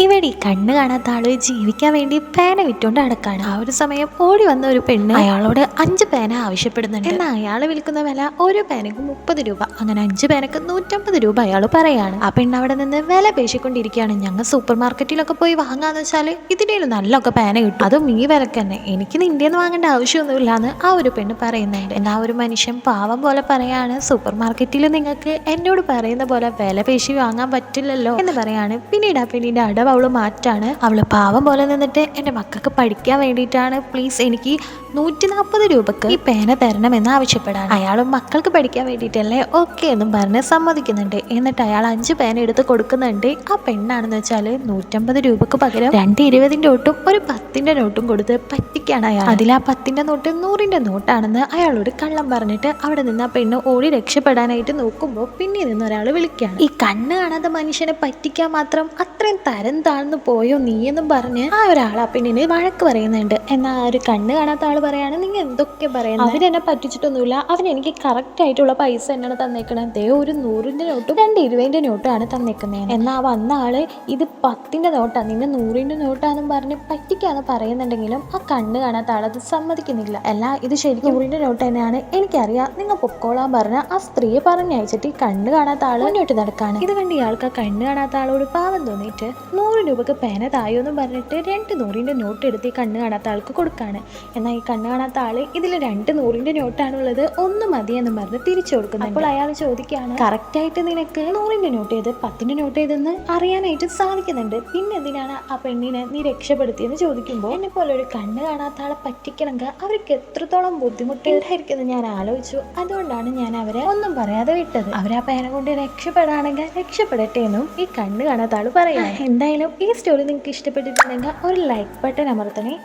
ഇവിടെ കണ്ണ് കാണാത്ത ആള് ജീവിക്കാൻ വേണ്ടി പേന വിറ്റുകൊണ്ട് നടക്കാണ്. ആ ഒരു സമയം ഓടി വന്ന ഒരു പെണ്ണ് അയാളോട് 5 പേന ആവശ്യപ്പെടുന്നുണ്ട്. എന്നാൽ അയാൾ വിൽക്കുന്ന വില ഓരോ പേനക്ക് 30 രൂപ. അങ്ങനെ 5 പേനക്ക് 150 രൂപ അയാൾ പറയാണ്. ആ പെണ്ണ് അവിടെ നിന്ന് വില പേശിക്കൊണ്ടിരിക്കുകയാണ്. ഞങ്ങൾ സൂപ്പർ മാർക്കറ്റിലൊക്കെ പോയി വാങ്ങാന്ന് വെച്ചാൽ ഇതിൻ്റെ നല്ലൊക്കെ പേന കിട്ടും, അതും ഈ വിലക്ക് തന്നെ, എനിക്ക് നിന്റെ വാങ്ങേണ്ട ആവശ്യമൊന്നുമില്ലാന്ന് ആ ഒരു പെണ്ണ് പറയുന്നുണ്ട്. എന്നാൽ ഒരു മനുഷ്യൻ പാവം പോലെ പറയാണ്, സൂപ്പർ മാർക്കറ്റിൽ നിങ്ങൾക്ക് എന്നോട് പറയുന്ന പോലെ വില പേശി വാങ്ങാൻ പറ്റില്ലല്ലോ എന്ന് പറയാണ്. പിന്നീട് ആ പെണ്ണിന്റെ അടവ് അവള് മാറ്റാണ്. അവള് പാവം പോലെ നിന്നിട്ട് എൻ്റെ മക്കൾക്ക് പഠിക്കാൻ വേണ്ടിയിട്ടാണ്, പ്ലീസ് എനിക്ക് 140 രൂപക്ക് ഈ പേന തരണമെന്ന് ആവശ്യപ്പെടാണ്. അയാളും മക്കൾക്ക് പഠിക്കാൻ വേണ്ടിയിട്ടല്ലേ ഓക്കെ എന്നും പറഞ്ഞ് സമ്മതിക്കുന്നുണ്ട്. എന്നിട്ട് അയാൾ 5 പേന എടുത്ത് കൊടുക്കുന്നുണ്ട്. ആ പെണ്ണാണെന്ന് വെച്ചാൽ 150 രൂപക്ക് പകരം 2 20ന്റെ നോട്ടും ഒരു 10ന്റെ നോട്ടും കൊടുത്ത് പറ്റിക്കാണ് അയാൾ. അതിൽ ആ 10ന്റെ നോട്ട് 100ന്റെ നോട്ടാണെന്ന് അയാളോട് കള്ളം പറഞ്ഞിട്ട് അവിടെ നിന്ന് ആ പെണ്ണ് ഓടി രക്ഷപ്പെടാനായിട്ട് നോക്കുമ്പോൾ പിന്നിൽ നിന്ന് ഒരാൾ വിളിക്കുകയാണ്, ഈ കണ്ണ് കാണാത്ത മനുഷ്യനെ പറ്റിക്കാൻ മാത്രം അത്രയും തരം താഴ്ന്നു പോയോ നീ എന്നും പറഞ്ഞ് ആ ഒരാൾ ആ പെണ്ണിന് വഴക്ക് പറയുന്നുണ്ട്. എന്നാൽ ആ ഒരു കണ്ണ് കാണാത്ത ആൾ പറയാണ്, നിങ്ങൾ എന്തൊക്കെ പറയുന്നത്, അവരെന്നെ പറ്റിച്ചിട്ടൊന്നുമില്ല, അവൻ എനിക്ക് കറക്റ്റ് ആയിട്ടുള്ള പൈസ തന്നെയാണ് തന്നേക്കണത്, ദേ ഒരു 100ന്റെ നോട്ടും 2 20ന്റെ നോട്ടാണ് തന്നേക്കുന്നത്. എന്നാൽ വന്ന ആള് ഇത് 10ന്റെ നോട്ടാണ്, നിന്നെ 100ന്റെ നോട്ടാണെന്നും പറഞ്ഞ് പറ്റിക്കാന്ന് പറയുന്നുണ്ടെങ്കിലും ആ കണ്ണ് കാണാത്ത ആളത് സമ്മതിക്കുന്നില്ല. അല്ല ഇത് ശരിക്കും 100ന്റെ നോട്ട് തന്നെയാണ്, എനിക്കറിയാം, നിങ്ങൾ പൊക്കോളാൻ പറഞ്ഞ ആ സ്ത്രീയെ പറഞ്ഞയച്ചിട്ട് ഈ കണ്ണ് കാണാത്ത ആൾ മുന്നോട്ട് നടക്കാണ്. ഇത് കണ്ട് ഇയാൾക്ക് ആ കണ്ണ് കാണാത്ത ആളോട് പാവം തോന്നിയിട്ട് 100 രൂപക്ക് പേന തായോ എന്ന് പറഞ്ഞിട്ട് 2 100ന്റെ നോട്ട് എടുത്ത് ഈ കണ്ണ് കാണാത്ത ആൾക്ക് കൊടുക്കാണ്. എന്നാൽ ഈ കണ്ണ് കാണാത്ത ആള് ഇതിൽ 2 100ന്റെ നോട്ടാണുള്ളത്, 1 മതി എന്ന് പറഞ്ഞ് തിരിച്ചു കൊടുക്കുന്നു. അപ്പോൾ അയാൾ ചോദിക്കുകയാണ്, കറക്റ്റ് ആയിട്ട് നിനക്ക് 100ന്റെ നോട്ട് ചെയ്ത് 10ന്റെ നോട്ട് ചെയ്തെന്ന് അറിയാനായിട്ട് സാധിക്കുന്നുണ്ട്, പിന്നെ എന്തിനാണ് ആ പെണ്ണിനെ നീ രക്ഷപ്പെടുത്തിയെന്ന് ചോദിക്കുമ്പോൾ, എന്നെ പോലെ ഒരു കണ്ണ് കാണാത്ത ആളെ പറ്റിക്കണമെങ്കിൽ അവർക്ക് എത്രത്തോളം ബുദ്ധിമുട്ടുണ്ടായിരിക്കുന്നു ഞാൻ ആലോചിച്ചു, അതുകൊണ്ടാണ് ഞാൻ അവരെ ഒന്നും പറയാതെ വിട്ടത്, അവരാ പേന കൊണ്ട് രക്ഷപ്പെടാണെങ്കിൽ രക്ഷപ്പെടട്ടെ എന്നും ഈ കണ്ണ് കാണാത്ത ആള് പറയാം. എന്തായാലും ഈ സ്റ്റോറി നിങ്ങൾക്ക് ഇഷ്ടപ്പെട്ടിട്ടുണ്ടെങ്കിൽ ഒരു ലൈക്ക് ബട്ടൺ അമർത്തണേ.